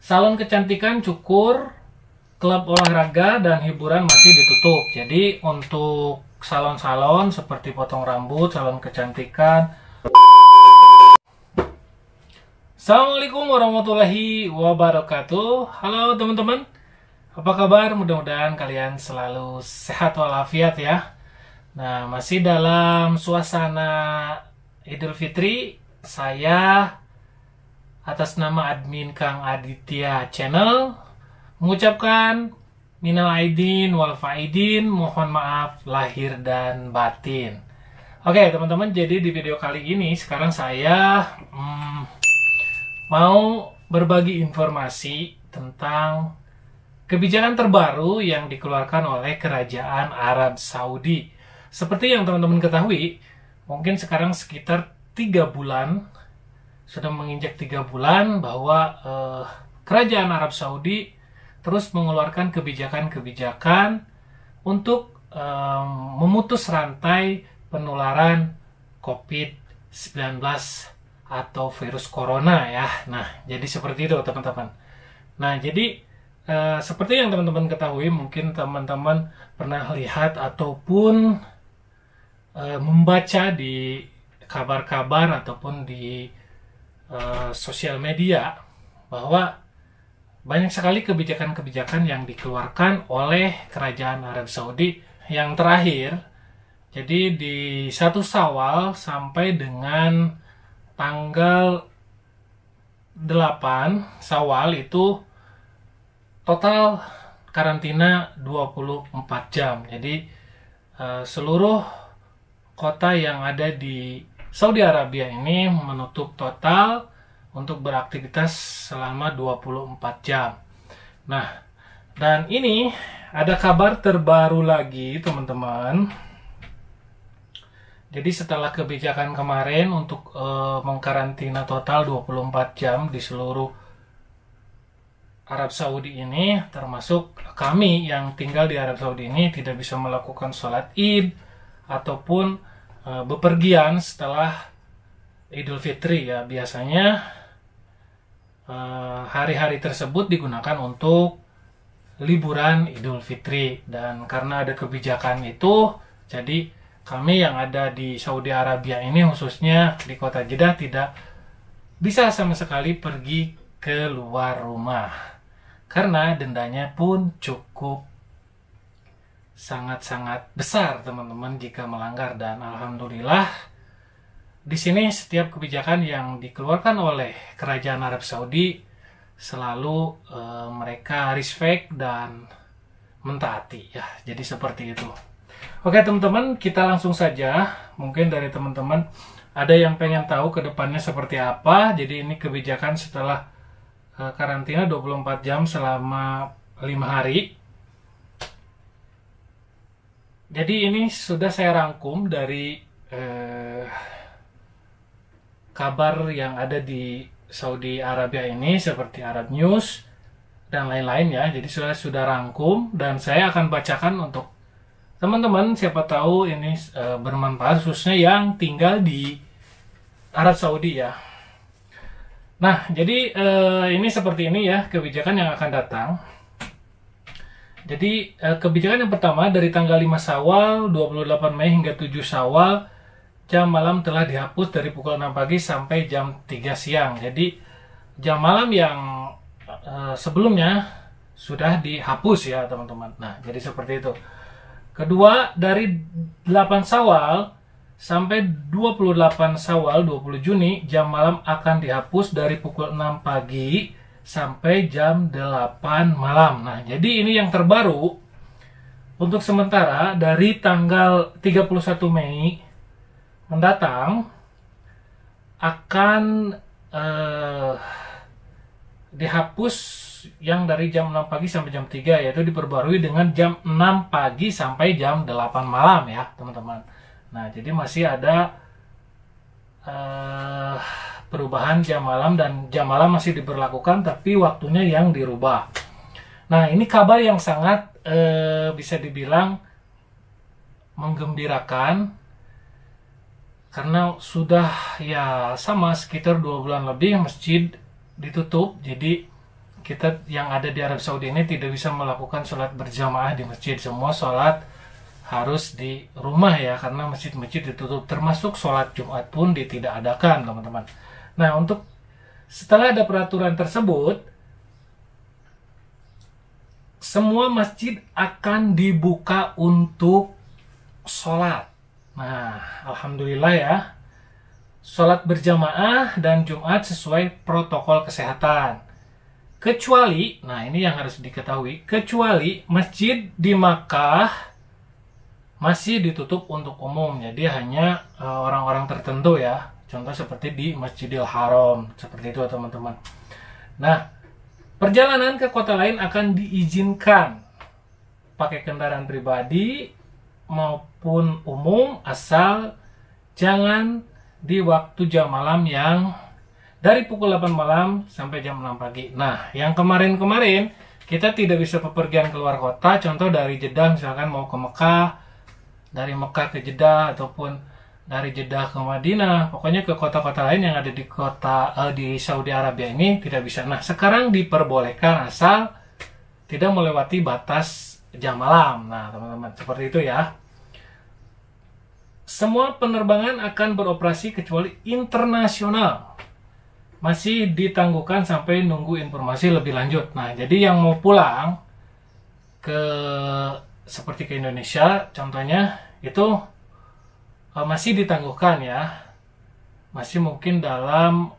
Salon kecantikan, cukur, klub olahraga, dan hiburan masih ditutup. Jadi untuk salon-salon seperti potong rambut, salon kecantikan. Assalamualaikum warahmatullahi wabarakatuh. Halo teman-teman, apa kabar? Mudah-mudahan kalian selalu sehat walafiat ya. Nah, masih dalam suasana Idul Fitri, saya atas nama admin Kang Aditya Channel mengucapkan minal aidin wal faidin, mohon maaf lahir dan batin. Oke teman-teman, jadi di video kali ini sekarang saya mau berbagi informasi tentang kebijakan terbaru yang dikeluarkan oleh Kerajaan Arab Saudi. Seperti yang teman-teman ketahui, mungkin sekarang sekitar 3 bulan, sudah menginjak 3 bulan bahwa Kerajaan Arab Saudi terus mengeluarkan kebijakan-kebijakan untuk memutus rantai penularan COVID-19 atau virus corona ya. Nah, jadi seperti itu teman-teman. Nah, jadi seperti yang teman-teman ketahui, mungkin teman-teman pernah lihat ataupun membaca di kabar-kabar ataupun di sosial media bahwa banyak sekali kebijakan-kebijakan yang dikeluarkan oleh Kerajaan Arab Saudi. Yang terakhir, jadi di 1 Syawal sampai dengan tanggal 8 Syawal itu total karantina 24 jam. Jadi seluruh kota yang ada di Saudi Arabia ini menutup total untuk beraktivitas selama 24 jam. Nah, dan ini ada kabar terbaru lagi teman-teman. Jadi setelah kebijakan kemarin untuk mengkarantina total 24 jam di seluruh Arab Saudi ini, termasuk kami yang tinggal di Arab Saudi ini tidak bisa melakukan sholat Id ataupun bepergian setelah Idul Fitri ya. Biasanya hari-hari tersebut digunakan untuk liburan Idul Fitri, dan karena ada kebijakan itu, jadi kami yang ada di Saudi Arabia ini, khususnya di kota Jeddah, tidak bisa sama sekali pergi keluar rumah karena dendanya pun cukup sangat-sangat besar teman-teman jika melanggar. Dan alhamdulillah di sini setiap kebijakan yang dikeluarkan oleh Kerajaan Arab Saudi selalu mereka respect dan mentaati ya. Jadi seperti itu. Oke teman-teman, kita langsung saja. Mungkin dari teman-teman ada yang pengen tahu ke depannya seperti apa. Jadi ini kebijakan setelah karantina 24 jam selama 5 hari. Jadi ini sudah saya rangkum dari kabar yang ada di Saudi Arabia ini seperti Arab News dan lain-lain ya. Jadi sudah rangkum dan saya akan bacakan untuk teman-teman, siapa tahu ini bermanfaat khususnya yang tinggal di Arab Saudi ya. Nah, jadi ini seperti ini ya kebijakan yang akan datang. Jadi kebijakan yang pertama, dari tanggal 5 Syawal, 28 Mei hingga 7 Syawal, jam malam telah dihapus dari pukul 6 pagi sampai jam 3 siang. Jadi jam malam yang sebelumnya sudah dihapus ya teman-teman. Nah, jadi seperti itu. Kedua, dari 8 Syawal sampai 28 Syawal 20 Juni, jam malam akan dihapus dari pukul 6 pagi sampai jam 8 malam. Nah, jadi ini yang terbaru untuk sementara dari tanggal 31 Mei mendatang akan dihapus yang dari jam 6 pagi sampai jam 3, yaitu diperbarui dengan jam 6 pagi sampai jam 8 malam ya teman-teman. Nah, jadi masih ada perubahan jam malam, dan jam malam masih diberlakukan tapi waktunya yang dirubah. Nah, ini kabar yang sangat bisa dibilang menggembirakan karena sudah ya sama sekitar 2 bulan lebih masjid ditutup. Jadi kita yang ada di Arab Saudi ini tidak bisa melakukan sholat berjamaah di masjid. Semua sholat harus di rumah ya, karena masjid-masjid ditutup, termasuk sholat Jumat pun tidak adakan, teman-teman. Nah, untuk setelah ada peraturan tersebut, semua masjid akan dibuka untuk sholat. Nah, alhamdulillah ya, sholat berjamaah dan Jumat sesuai protokol kesehatan. Kecuali, nah ini yang harus diketahui, kecuali masjid di Makkah masih ditutup untuk umum. Jadi hanya orang-orang tertentu ya. Contoh seperti di Masjidil Haram, seperti itu teman-teman. Nah, perjalanan ke kota lain akan diizinkan pakai kendaraan pribadi maupun umum, asal jangan di waktu jam malam yang dari pukul 8 malam sampai jam 6 pagi. Nah, yang kemarin-kemarin kita tidak bisa bepergian keluar kota, contoh dari Jeddah misalkan mau ke Mekah, dari Mekah ke Jeddah, ataupun dari Jeddah ke Madinah, pokoknya ke kota-kota lain yang ada di di Saudi Arabia ini tidak bisa. Nah, sekarang diperbolehkan asal tidak melewati batas jam malam. Nah, teman-teman, seperti itu ya. Semua penerbangan akan beroperasi kecuali internasional. Masih ditangguhkan sampai nunggu informasi lebih lanjut. Nah, jadi yang mau pulang ke seperti ke Indonesia, contohnya itu masih ditangguhkan ya. Masih mungkin dalam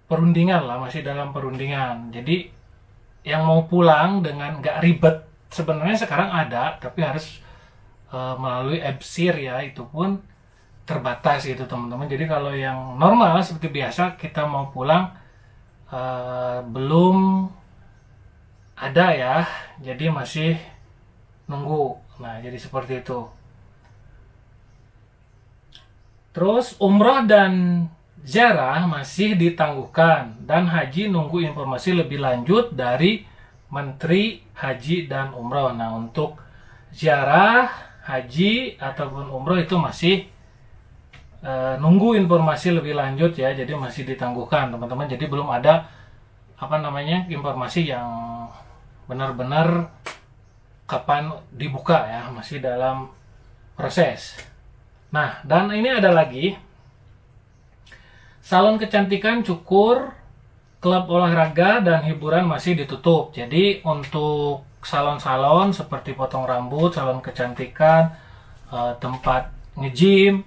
perundingan lah, masih dalam perundingan. Jadi yang mau pulang dengan nggak ribet, sebenarnya sekarang ada, tapi harus melalui EBSIR ya, itu pun terbatas gitu teman-teman. Jadi kalau yang normal seperti biasa kita mau pulang belum ada ya, jadi masih nunggu. Nah, jadi seperti itu. Terus umroh dan ziarah masih ditangguhkan, dan haji nunggu informasi lebih lanjut dari Menteri Haji dan Umroh. Nah, untuk ziarah, haji ataupun umroh itu masih nunggu informasi lebih lanjut ya, jadi masih ditangguhkan teman-teman. Jadi belum ada informasi yang benar-benar kapan dibuka ya, masih dalam proses. Nah, dan ini ada lagi, salon kecantikan, cukur, klub olahraga dan hiburan masih ditutup. Jadi untuk salon-salon seperti potong rambut, salon kecantikan, tempat nge-gym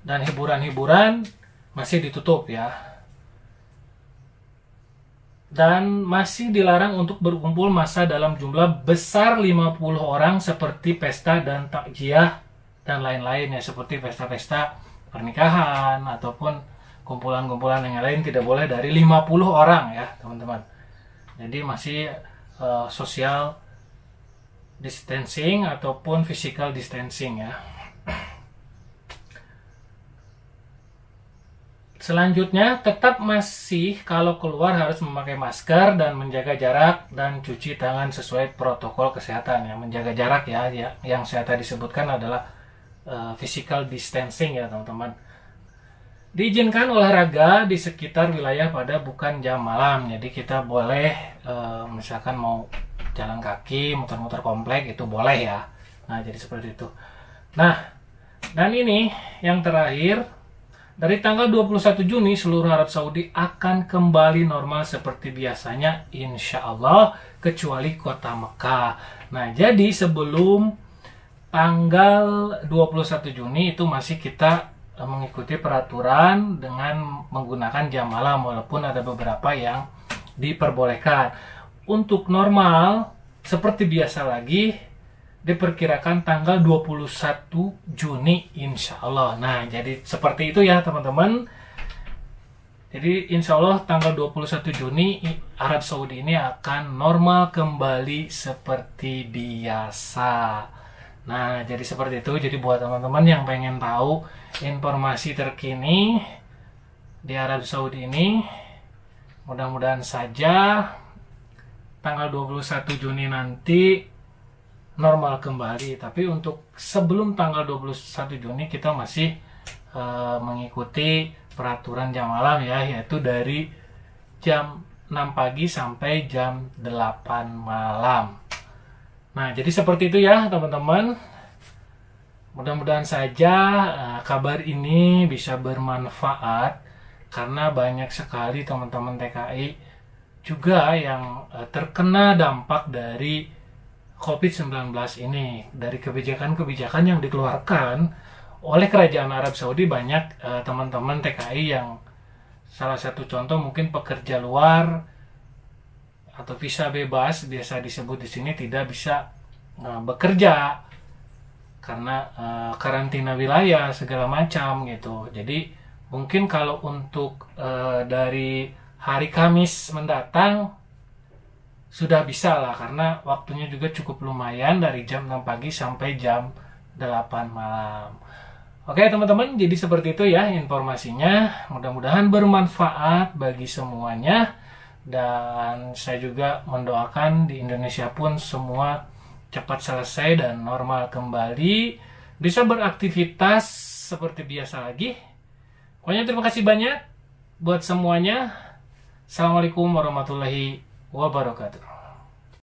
dan hiburan-hiburan masih ditutup ya. Dan masih dilarang untuk berkumpul massa dalam jumlah besar 50 orang seperti pesta dan takjiah dan lain-lain ya, seperti pesta-pesta pernikahan ataupun kumpulan-kumpulan yang lain tidak boleh dari 50 orang ya teman-teman. Jadi masih social distancing ataupun physical distancing ya. Selanjutnya, tetap masih kalau keluar harus memakai masker dan menjaga jarak dan cuci tangan sesuai protokol kesehatan ya. Menjaga jarak ya, yang saya tadi sebutkan adalah physical distancing ya teman-teman. Diizinkan olahraga di sekitar wilayah pada bukan jam malam. Jadi kita boleh misalkan mau jalan kaki, muter-muter komplek itu boleh ya. Nah, jadi seperti itu. Nah, dan ini yang terakhir, dari tanggal 21 Juni seluruh Arab Saudi akan kembali normal seperti biasanya insya Allah, kecuali kota Mekah. Nah, jadi sebelum tanggal 21 Juni itu masih kita mengikuti peraturan dengan menggunakan jam malam, walaupun ada beberapa yang diperbolehkan. Untuk normal seperti biasa lagi diperkirakan tanggal 21 Juni insya Allah. Nah, jadi seperti itu ya teman-teman. Jadi insya Allah tanggal 21 Juni Arab Saudi ini akan normal kembali seperti biasa. Nah, jadi seperti itu. Jadi buat teman-teman yang pengen tahu informasi terkini di Arab Saudi ini, mudah-mudahan saja tanggal 21 Juni nanti normal kembali. Tapi untuk sebelum tanggal 21 Juni kita masih mengikuti peraturan jam malam ya, yaitu dari jam 6 pagi sampai jam 8 malam. Nah, jadi seperti itu ya teman-teman. Mudah-mudahan saja kabar ini bisa bermanfaat, karena banyak sekali teman-teman TKI juga yang terkena dampak dari COVID-19 ini. Dari kebijakan-kebijakan yang dikeluarkan oleh Kerajaan Arab Saudi, banyak teman-teman TKI yang salah satu contoh mungkin pekerja luar atau visa bebas biasa disebut di sini tidak bisa bekerja karena karantina wilayah segala macam gitu. Jadi mungkin kalau untuk dari hari Kamis mendatang sudah bisa lah, karena waktunya juga cukup lumayan dari jam 6 pagi sampai jam 8 malam. Oke teman-teman, jadi seperti itu ya informasinya. Mudah-mudahan bermanfaat bagi semuanya. Dan saya juga mendoakan di Indonesia pun semua cepat selesai dan normal kembali, bisa beraktivitas seperti biasa lagi. Pokoknya terima kasih banyak buat semuanya. Assalamualaikum warahmatullahi wabarakatuh.